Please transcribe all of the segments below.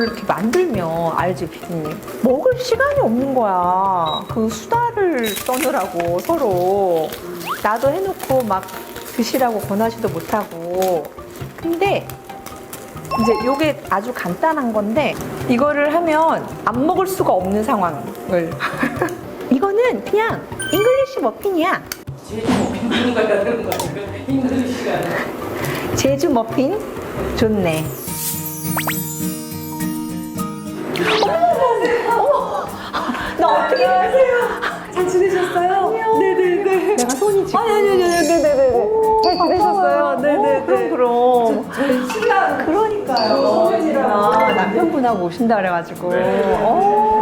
이렇게 만들면 알지, 피디님? 먹을 시간이 없는 거야. 그 수다를 떠느라고 서로. 나도 해놓고 막 드시라고 권하지도 못하고. 근데 이제 요게 아주 간단한 건데 이거를 하면 안 먹을 수가 없는 상황을 이거는 그냥 잉글리시 머핀이야. 제주 머핀 갖다 드는 거 아니에요? 잉글리시가 아니라. 제주 머핀? 좋네. 어머, 나 어떻게 하세요? 잘 지내셨어요? 네네네. 내가 손이 지금. 네네네네네. 잘 지내셨어요? 네네네. 그럼. 저희 신랑. 그러니까요. 아, 남편분하고 오신다 그래가지고. 네.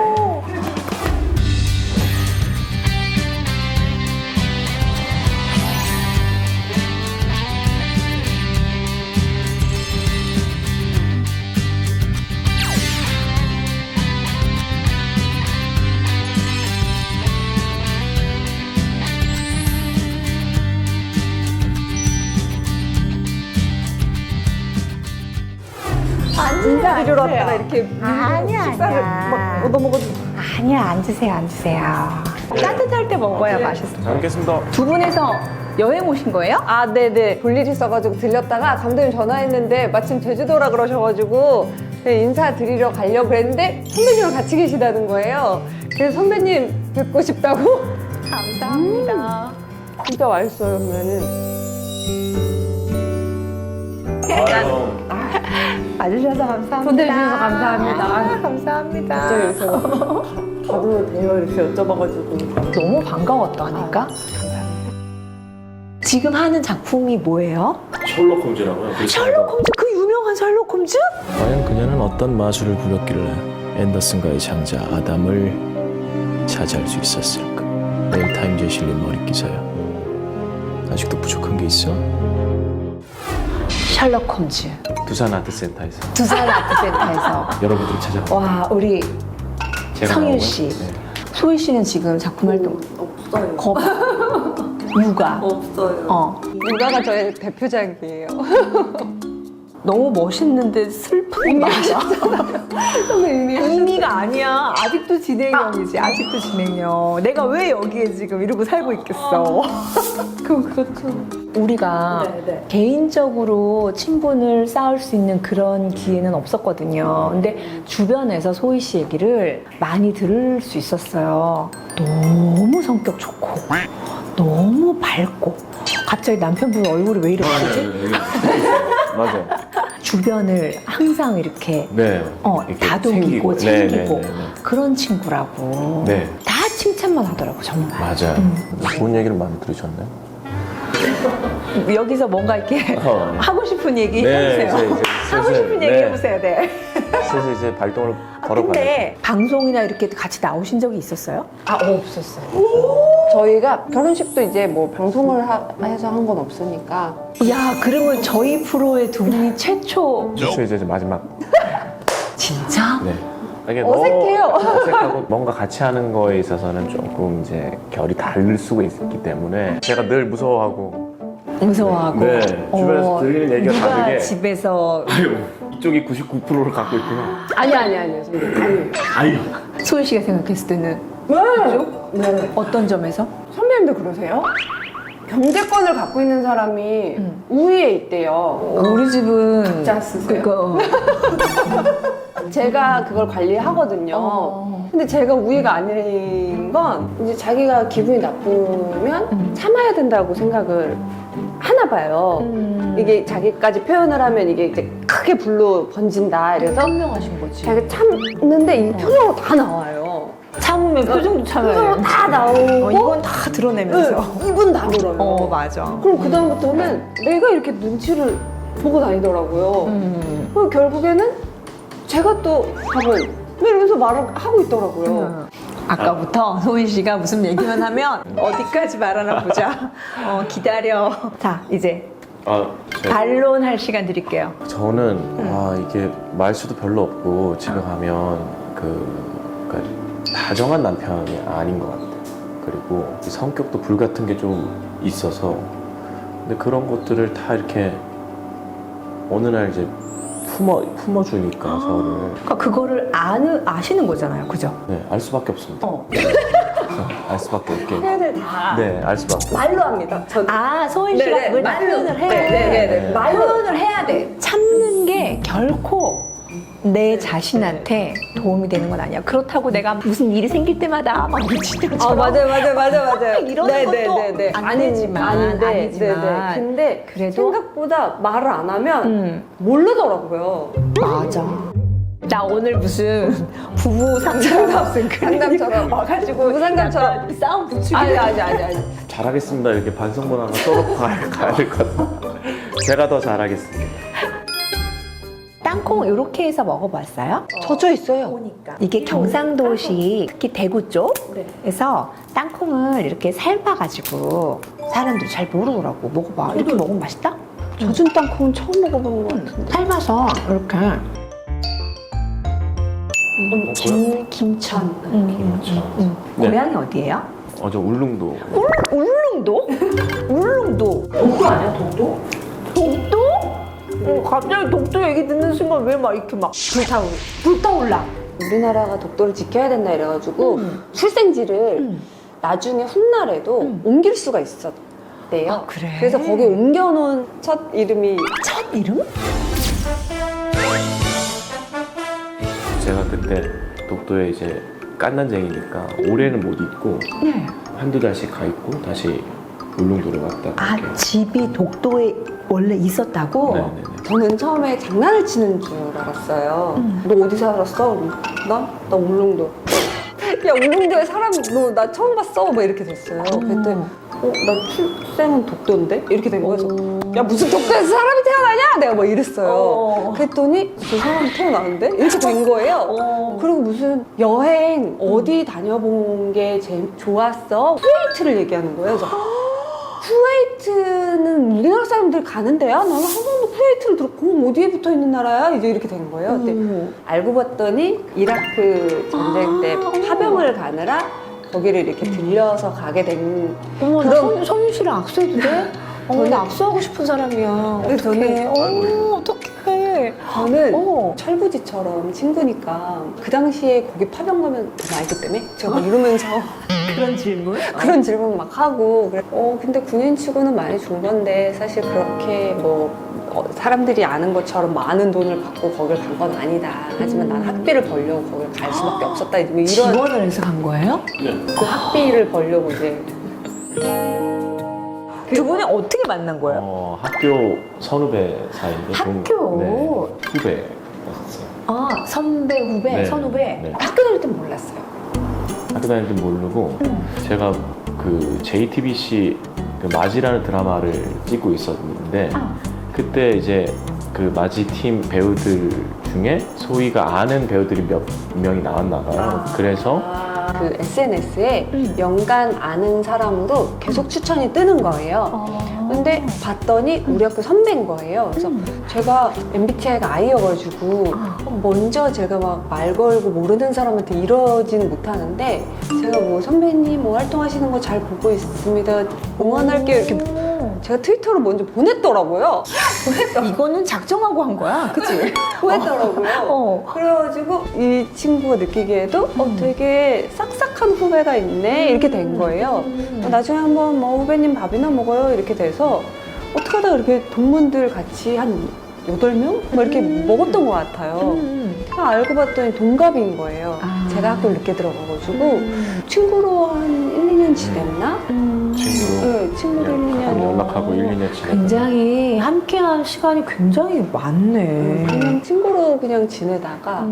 인사드리러 왔다가 이렇게 아니야, 식사를 아니야. 막 얻어먹어도. 아니야, 앉으세요. 따뜻할 때 먹어야 맛있어. 잘 먹겠습니다. 두 분에서 여행 오신 거예요? 아, 네네. 볼 일 있어가지고 들렸다가 감독님 전화했는데 마침 제주도라 그러셔가지고 네, 인사드리러 가려고 그랬는데 선배님이랑 같이 계시다는 거예요. 그래서 선배님 뵙고 싶다고? 감사합니다. 진짜 맛있어요, 그러면은. 아유, 와주셔서 감사합니다. 초대해주셔서 감사합니다. 아, 감사합니다. 갑자기 여기서 가도 돼요? 이렇게 여쭤봐가지고. 너무 반가웠다니까? 지금 하는 작품이 뭐예요? 셜록 홈즈라고요. 셜록 홈즈, 그 유명한 셜록 홈즈? 과연 그녀는 어떤 마술을 부렸길래 앤더슨과의 장자 아담을 차지할 수 있었을까? 내일 타임즈에 실린 머리 기사야. 아직도 부족한 게 있어? 셜록 홈즈. 두산 아트센터에서 두산 아트센터에서. 여러분들이 찾아와. 와, 우리 제가 성윤 나오고요. 씨. 네. 소희 씨는 지금 작품 활동 없어요. 육아. 없어요. 육아가 저의 대표작이에요. 너무 멋있는데 슬픈 말이야. 의미가 아니야. 아직도 진행형이지. 아직도 진행형. 내가 왜 여기에 지금 이러고 살고 있겠어. 그렇죠. 우리가 네. 개인적으로 친분을 쌓을 수 있는 그런 기회는 없었거든요. 근데 주변에서 소희 씨 얘기를 많이 들을 수 있었어요. 너무 성격 좋고, 너무 밝고, 갑자기 남편분 얼굴이 왜 이러지? 맞아요. 주변을 항상 이렇게 네. 이렇게 다독이고 챙기고 네, 네, 네. 그런 친구라고. 네. 다 칭찬만 하더라고, 정말. 맞아요. 좋은 얘기를 많이 들으셨나요? 여기서 뭔가 이렇게 하고 싶은 얘기 네, 해보세요. 이제 하고 슬슬, 싶은 얘기 네. 해보세요. 네. 슬슬 이제 발동을 걸어봐요. 근데 방송이나 이렇게 같이 나오신 적이 있었어요? 아, 없었어요. 저희가 결혼식도 이제 뭐 방송을 해서 한 건 없으니까. 야, 그러면 저희 프로의 두 분이 최초. 최초 이제 마지막. 진짜? 네. 이게 어색해요. 너무 어색하고 뭔가 같이 하는 거에 있어서는 조금 이제 결이 다를 수가 있기 때문에 제가 늘 무서워하고 무서워하고. 네, 주변에서 들리는 얘기가 누가 다르게. 집에서 아유, 이쪽이 99%를 갖고 있구나. 아니요. 선생님. 아유. 소희 씨가 생각했을 때는 네. 어떤 점에서? 선배님도 그러세요? 경제권을 갖고 있는 사람이 우위에 있대요. 우리 집은 각자 쓰세요? 그거 제가 그걸 관리하거든요. 근데 제가 우위가 아닌 건 이제 자기가 기분이 나쁘면 참아야 된다고 생각을 하나 봐요. 이게 자기까지 표현을 하면 이게 이제 크게 불로 번진다. 이래서 현명하신 거지. 자기가 참는데 이 표정으로 다 나와요. 참으면 표정도 참아야 표정으로 돼. 다 나오고 이건 다 드러내면서. 입은 다물어요. 맞아. 그럼 그 다음부터는 내가 이렇게 눈치를 보고 다니더라고요. 그리고 결국에는 제가 또 밥을 이러면서 말을 하고 있더라고요. 아까부터 소희 씨가 무슨 얘기만 하면 어디까지 말하나 보자. 기다려. 자, 이제 반론할 시간 드릴게요. 저는 이게 말수도 별로 없고 집에 가면 그러니까 다정한 남편이 아닌 것 같아요. 그리고 성격도 불같은 게 좀 있어서 근데 그런 것들을 다 이렇게 어느 날 이제 품어주니까 저를. 그러니까 그거를 아시는 거잖아요, 그죠? 네, 알 수밖에 없습니다. 알 수밖에 없게. 표현을 다 네, 알 수밖에. 말로 합니다. 전 소희 씨가 네네, 그걸 다 말로. 표현을 해야 돼. 네네네. 말로. 표현을 해야 돼. 참는 게 결코 내 자신한테 도움이 되는 건 아니야. 그렇다고 내가 무슨 일이 생길 때마다 막 미친 것처럼 맞아요. 이러는 것도 안 되지만, 아닌데. 아니지만. 근데 그래도 생각보다 말을 안 하면 모르더라고요. 맞아. 나 오늘 무슨 부부 상담 무슨 상담처럼. 와가지고 부부 상담처럼. 약간 싸움 붙이고 아니. 잘하겠습니다. 이렇게 반성문 하나 써놓고 가야 될 것 같아요. 제가 더 잘하겠습니다. 땅콩 이렇게 해서 먹어봤어요? 젖어 있어요. 이게 경상도시 특히 대구 쪽에서 땅콩을 이렇게 삶아가지고 사람들이 잘 모르더라고. 먹어봐. 이렇게 먹으면 맛있다? 젖은 땅콩은 처음 먹어보는 것 같은데. 삶아서 이렇게 김천. 네. 고향이 어디예요? 저 울릉도. 울릉도? 울릉도. 독도 아니야, 독도? 독도? 갑자기 독도 얘기 듣는 순간 왜 막 이렇게 막 불타올라. 우리나라가 독도를 지켜야 된다 이래가지고 출생지를 나중에 훗날에도 옮길 수가 있었대요. 아, 그래? 그래서 거기 옮겨놓은 첫 이름이 첫 이름? 제가 그때 독도에 이제 깐난쟁이니까 올해는 못 있고 네. 한두 달씩 가 있고 다시 울릉도로 왔다. 아, 이렇게. 집이 독도에 원래 있었다고? 네네네. 저는 처음에 장난을 치는 줄 알았어요. 너 어디 살았어? 나 울릉도. 야, 울릉도에 사람 너 나 처음 봤어? 막 이렇게 됐어요. 그랬더니 나 출생은 독도인데? 이렇게 된 거예요. 그래서 야, 무슨 독도에서 사람이 태어나냐? 내가 막 이랬어요. 그랬더니 저 사람이 태어나는데? 이렇게 된 거예요. 그리고 무슨 여행 어디 다녀본 게 제일 좋았어? 쿠웨이트를 얘기하는 거예요. 그래서 쿠웨이트는 우리나라 사람들 가는데요? 나는 한 번도 쿠웨이트를 들었고 어디에 붙어 있는 나라야? 이제 이렇게 된 거예요. 근데 알고 봤더니 이라크 전쟁 때 파병을 가느라 거기를 이렇게 들려서 가게 된 어머, 그런- 나 선유 씨랑 악수해도 돼? 나 악수하고 싶은 사람이야. 근데 어떡해. 저는 철부지처럼 친구니까 그 당시에 거기 파병 가면 돈 알기 때문에 제가 막 이러면서 그런 질문? 그런 질문 막 하고 그래. 근데 군인 치고는 많이 준 건데 사실 그렇게 뭐 사람들이 아는 것처럼 많은 돈을 받고 거길 간 건 아니다. 하지만 난 학비를 벌려고 거길 갈 수밖에 없었다. 뭐 이런 지원을 해서 간 거예요? 그 학비를 벌려고 이제 두 분이 어떻게 만난 거예요? 학교 선후배 사이인데 학교? 후배였어요. 선배, 후배, 네. 선후배. 네. 학교 다닐 땐 몰랐어요. 학교 다닐 때 모르고 제가 그 JTBC 그 마지라는 드라마를 찍고 있었는데 그때 이제 그 마지 팀 배우들 중에 소희가 아는 배우들이 몇 명이 나왔나 봐요. 그래서 그 SNS에 연간 아는 사람으로 계속 추천이 뜨는 거예요. 근데 봤더니 우리 학교 선배인 거예요. 그래서 제가 MBTI가 I여가지고 먼저 제가 막 말 걸고 모르는 사람한테 이러지는 못하는데 제가 뭐 선배님 뭐 활동하시는 거 잘 보고 있습니다. 응원할게요. 이렇게 제가 트위터로 먼저 보냈더라고요. 이거는 작정하고 한 거야, 그치? 보냈더라고요. 그래가지고 이 친구가 느끼기에도 되게 싹싹한 후배가 있네 이렇게 된 거예요. 나중에 한번 뭐 후배님 밥이나 먹어요 이렇게 돼서 어떻게 하다가 이렇게 동문들 같이 한 8명? 뭐 이렇게 먹었던 것 같아요. 알고 봤더니 동갑인 거예요. 제가 학교를 늦게 들어가가지고 친구로 한 1, 2년 지냈나? 친구로 네, 친구로 1, 2년. 연락하고 1, 2년 지냈고 굉장히 함께한 시간이 굉장히 많네. 그냥 친구로 그냥 지내다가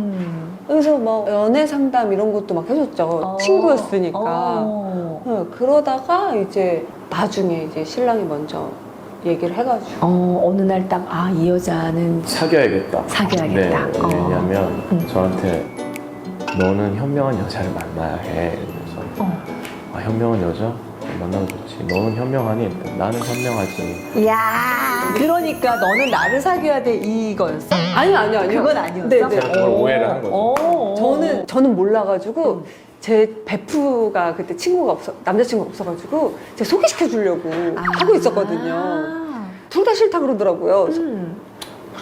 그래서 뭐 연애 상담 이런 것도 막 해줬죠. 친구였으니까. 네, 그러다가 이제 나중에 이제 신랑이 먼저 얘기를 해가지고 어느 날 딱, 이 여자는 사귀어야겠다. 사귀어야겠다. 네, 왜냐면 저한테 너는 현명한 여자를 만나야 해. 그래서 현명한 여자? 만나면 좋지. 너는 현명하니? 나는 현명하지. 이야, 그러니까 너는 나를 사귀어야 돼 이거였어? 아니요. 그건 아니었어? 네네. 제가 그걸 오해를 한 거죠. 저는 몰라가지고 제 베프가 그때 남자친구가 없어가지고 제가 소개시켜 주려고 하고 있었거든요. 둘 다 싫다 그러더라고요. 그래서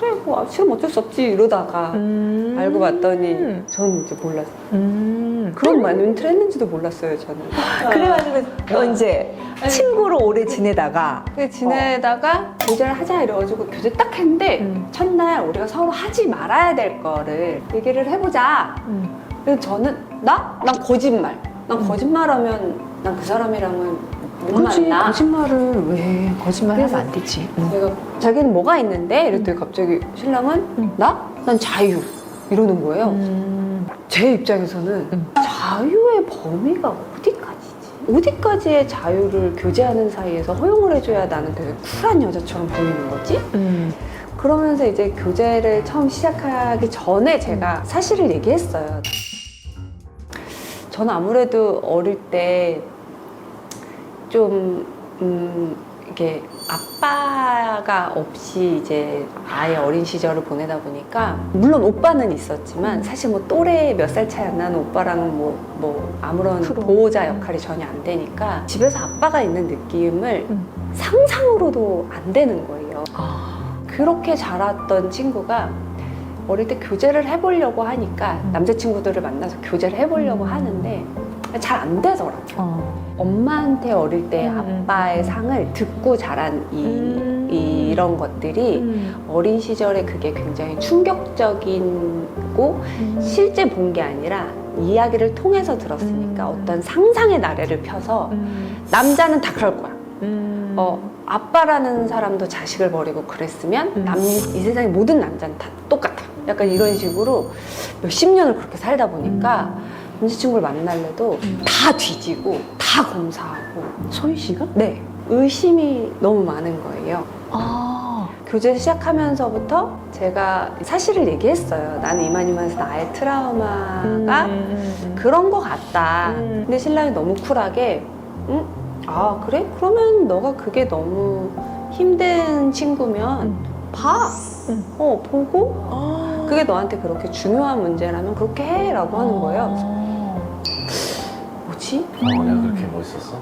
그래 뭐 지금 어쩔 수 없지 이러다가 알고 봤더니 저는 이제 몰랐어요. 그런 멘트를 했는지도 몰랐어요 저는. 그래가지고 너 이제 친구로 오래 지내다가 지내다가 교제를 하자 이래가지고 교제 딱 했는데 첫날 우리가 서로 하지 말아야 될 거를 얘기를 해보자. 그래서 저는 난 거짓말. 난 거짓말하면 난 그 사람이랑은 못 만나. 거짓말을 왜 거짓말하면 그래서 안 되지. 제가 자기는 뭐가 있는데 이랬더니 갑자기 신랑은 난 자유 이러는 거예요. 제 입장에서는 자유의 범위가 어디까지의 자유를 교제하는 사이에서 허용을 해줘야 나는 되게 쿨한 여자처럼 보이는 거지? 그러면서 이제 교제를 처음 시작하기 전에 제가 사실을 얘기했어요. 저는 아무래도 어릴 때 좀 이게 아빠가 없이 이제 아예 어린 시절을 보내다 보니까 물론 오빠는 있었지만 사실 뭐 또래 몇 살 차이 안 나는 오빠랑은 뭐 아무런 보호자 역할이 전혀 안 되니까 집에서 아빠가 있는 느낌을 상상으로도 안 되는 거예요. 그렇게 자랐던 친구가 어릴 때 교제를 해보려고 하니까 남자친구들을 만나서 교제를 해보려고 하는데 잘 안 되더라고요. 엄마한테 어릴 때 아빠의 상을 듣고 자란 이런 것들이 어린 시절에 그게 굉장히 충격적이고 실제 본 게 아니라 이야기를 통해서 들었으니까 어떤 상상의 나래를 펴서 남자는 다 그럴 거야. 아빠라는 사람도 자식을 버리고 그랬으면 이 세상의 모든 남자는 다 똑같아. 약간 이런 식으로 몇십 년을 그렇게 살다 보니까 남자친구를 만날래도 다 뒤지고 다 검사하고. 소희 씨가? 네, 의심이 너무 많은 거예요. 교제 시작하면서부터 제가 사실을 얘기했어요. 나는 이만해서 나의 트라우마가 그런 거 같다. 근데 신랑이 너무 쿨하게 아 그래? 그러면 너가 그게 너무 힘든 친구면 봐. 보고 그게 너한테 그렇게 중요한 문제라면 그렇게 해 라고 하는 거예요. 그래서 뭐지? 내가 그렇게 멋있었어?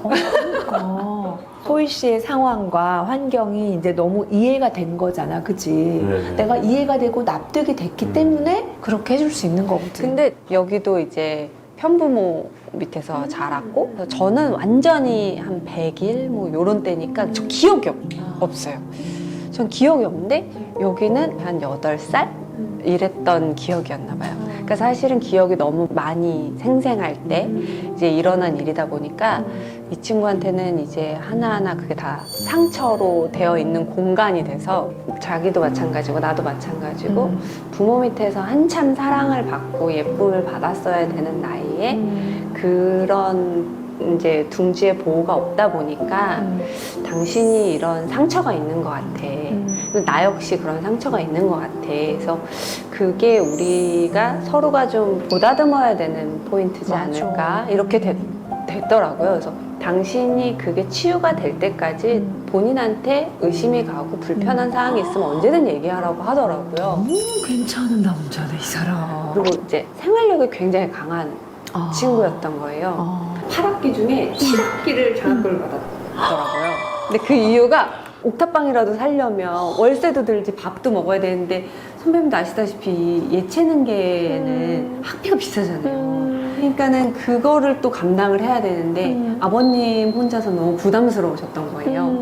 소희 씨의 상황과 환경이 이제 너무 이해가 된 거잖아, 그치? 네. 내가 이해가 되고 납득이 됐기 때문에 그렇게 해줄 수 있는 거거든. 근데 여기도 이제 편부모 밑에서 자랐고 저는 완전히 한 100일 뭐 요런 때니까 저 기억이 없어요. 전 기억이 없는데 여기는 한 8살? 이랬던 기억이었나 봐요. 그러니까 사실은 기억이 너무 많이 생생할 때 이제 일어난 일이다 보니까 이 친구한테는 이제 하나하나 그게 다 상처로 되어 있는 공간이 돼서 자기도 마찬가지고 나도 마찬가지고 부모 밑에서 한참 사랑을 받고 예쁨을 받았어야 되는 나이에 그런 이제 둥지의 보호가 없다 보니까 당신이 이런 상처가 있는 것 같아. 나 역시 그런 상처가 있는 것 같아. 그래서 그게 우리가 서로가 좀 보다듬어야 되는 포인트지 맞아. 않을까 이렇게 됐더라고요. 그래서 당신이 그게 치유가 될 때까지 본인한테 의심이 가고 불편한 사항이 있으면 언제든 얘기하라고 하더라고요. 너무 괜찮은 남자네, 이 사람. 그리고 이제 생활력이 굉장히 강한 친구였던 거예요. 8학기 중에 7학기를 장학금을 받았더라고요. 근데 그 이유가 옥탑방이라도 살려면 월세도 들지 밥도 먹어야 되는데 선배님도 아시다시피 예체능계는 학비가 비싸잖아요. 그러니까는 그거를 또 감당을 해야 되는데 아버님 혼자서 너무 부담스러우셨던 거예요.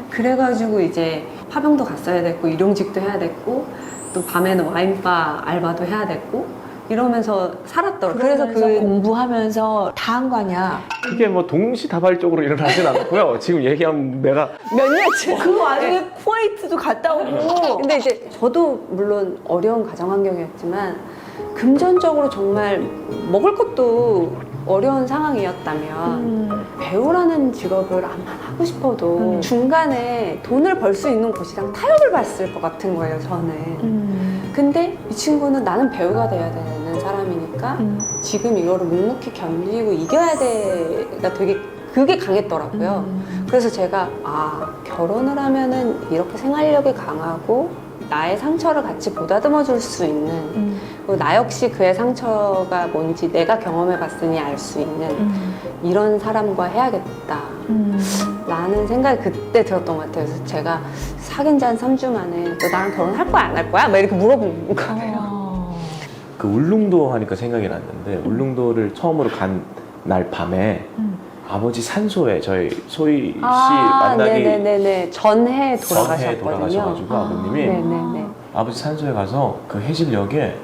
그래가지고 이제 파병도 갔어야 됐고 일용직도 해야 됐고 또 밤에는 와인바 알바도 해야 됐고 이러면서 살았더라고요. 그래서 공부하면서 다 한 거 아니야? 그게 뭐 동시다발적으로 일어나진 않고요. 지금 얘기하면 내가 몇 년째. 그 와중에 쿠웨이트도 갔다 오고. 근데 이제 저도 물론 어려운 가정 환경이었지만 금전적으로 정말 먹을 것도 어려운 상황이었다면 배우라는 직업을 아마 하고 싶어도 중간에 돈을 벌 수 있는 곳이랑 타협을 봤을 것 같은 거예요, 저는. 근데 이 친구는 나는 배우가 돼야 되는 사람이니까 지금 이거를 묵묵히 견디고 이겨야 돼가 되게 그게 강했더라고요. 그래서 제가 결혼을 하면은 이렇게 생활력이 강하고 나의 상처를 같이 보다듬어 줄 수 있는 그리고 나 역시 그의 상처가 뭔지 내가 경험해 봤으니 알 수 있는 이런 사람과 해야겠다 라는 생각이 그때 들었던 것 같아요. 그래서 제가 사귄 지 한 3주 만에 너 나랑 결혼할 거야 안 할 거야? 막 이렇게 물어본 거예요. 그 울릉도 하니까 생각이 났는데 울릉도를 처음으로 간 날 밤에 아버지 산소에 저희 소희 씨 만나기 네네네네. 전해 돌아가셨거든요. 돌아가셔가지고 아버님이 네네네. 아버지 산소에 가서 그 해질녘에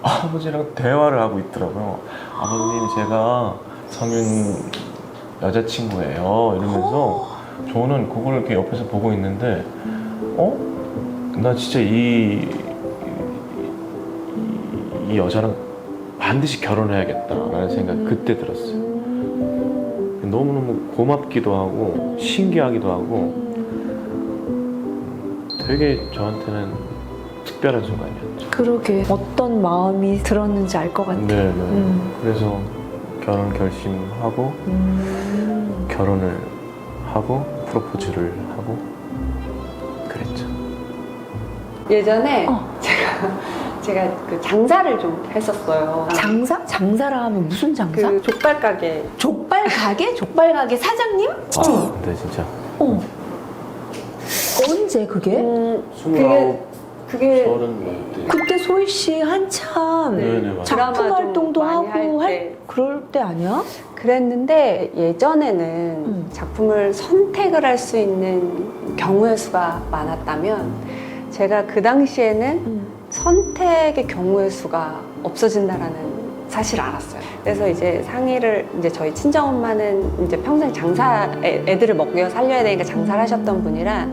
아버지랑 대화를 하고 있더라고요. 아버님 제가 성윤 여자친구예요 이러면서 저는 그걸 이렇게 옆에서 보고 있는데 나 진짜 이 여자랑 반드시 결혼해야겠다라는 생각이 그때 들었어요. 너무너무 고맙기도 하고 신기하기도 하고 되게 저한테는 특별한 순간이었죠. 그러게 어떤 마음이 들었는지 알 것 같아. 네네. 그래서 결혼 결심하고 결혼을 하고 프로포즈를 하고 그랬죠. 예전에 제가 그 장사를 좀 했었어요. 장사? 장사라 하면 무슨 장사? 그 족발 가게. 족발 가게? 족발 가게 사장님? 네 진짜. 언제 그게? 29, 그게 30대. 그때 소희 씨 한참 네네 맞아요. 드라마 작품 좀 활동도 많이 하고 할 때. 그럴 때 아니야? 그랬는데 예전에는 작품을 선택을 할 수 있는 경우의 수가 많았다면 제가 그 당시에는 선택의 경우의 수가 없어진다라는 사실을 알았어요. 그래서 이제 상의를 이제 저희 친정엄마는 이제 평생 애들을 먹여 살려야 되니까 장사를 하셨던 분이라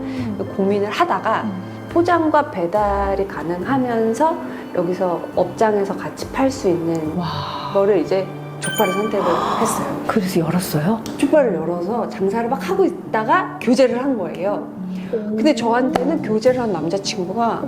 고민을 하다가 포장과 배달이 가능하면서 여기서 업장에서 같이 팔 수 있는 거를 이제 족발을 선택을 했어요. 그래서 열었어요? 족발을 열어서 장사를 막 하고 있다가 교제를 한 거예요. 근데 저한테는 교제를 한 남자친구가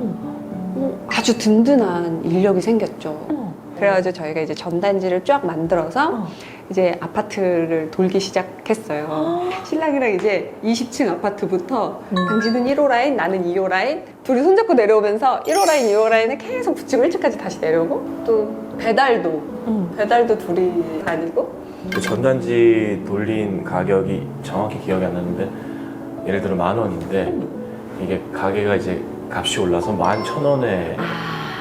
아주 든든한 인력이 생겼죠. 그래가지고 저희가 이제 전단지를 쫙 만들어서 이제 아파트를 돌기 시작했어요. 신랑이랑 이제 20층 아파트부터 당신은 1호 라인, 나는 2호 라인 둘이 손잡고 내려오면서 1호 라인, 2호 라인을 계속 붙이고 1층까지 다시 내려오고 또 배달도 둘이 다니고 그 전단지 돌린 가격이 정확히 기억이 안 나는데 예를 들어 10,000원인데 이게 가게가 이제 값이 올라서 11,000원에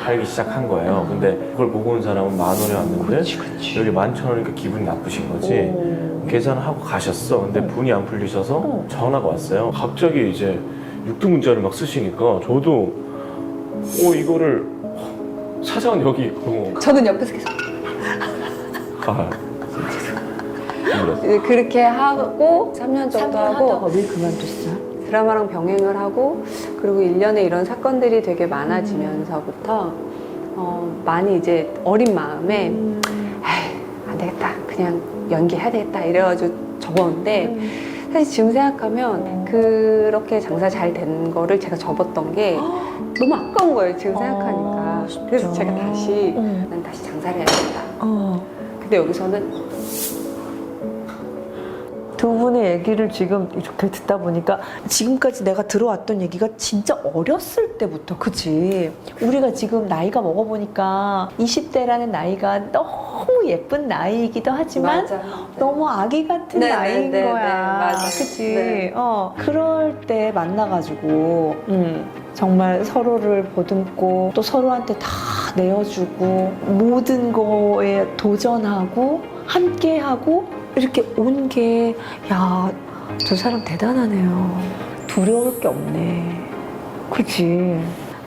팔기 시작한 거예요. 근데 그걸 보고 온 사람은 10,000원에 왔는데 여기 11,000원이니까 기분이 나쁘신 거지. 계산하고 가셨어. 근데 분이 안 풀리셔서 전화가 왔어요. 갑자기 이제 육두문자를 막 쓰시니까 저도 이거를 사장은 여기 있고 저는 옆에서 계속 힘들었어요. 이제 그렇게 하고 3년 정도 하고 왜 그만뒀어요? 드라마랑 병행을 하고 그리고 1년에 이런 사건들이 되게 많아지면서부터 많이 이제 어린 마음에 안 되겠다 그냥 연기해야 되겠다 이래가지고 접었는데 사실 지금 생각하면 그렇게 장사 잘 된 거를 제가 접었던 게 너무 아까운 거예요 지금 생각하니까. 진짜? 그래서 제가 다시 난 다시 장사를 해야겠다. 근데 여기서는 두 분의 얘기를 지금 이렇게 듣다 보니까 지금까지 내가 들어왔던 얘기가 진짜 어렸을 때부터 그치? 우리가 지금 나이가 먹어보니까 20대라는 나이가 너무 예쁜 나이이기도 하지만 맞아. 너무 아기 같은 네, 나이인 네, 네, 거야. 네, 맞아. 그치? 네. 그럴 때 만나가지고 정말 서로를 보듬고 또 서로한테 다 내어주고 모든 거에 도전하고 함께하고 이렇게 온 게 야, 두 사람 대단하네요. 두려울 게 없네. 그치?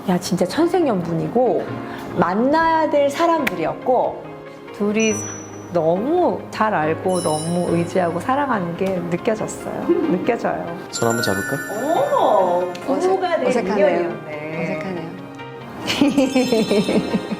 야, 진짜 천생연분이고 만나야 될 사람들이었고 둘이 너무 잘 알고 너무 의지하고 사랑하는 게 느껴졌어요. 느껴져요. 손 한번 잡을까? 부부가 될 어색하네요. 인연이었네. 어색하네요.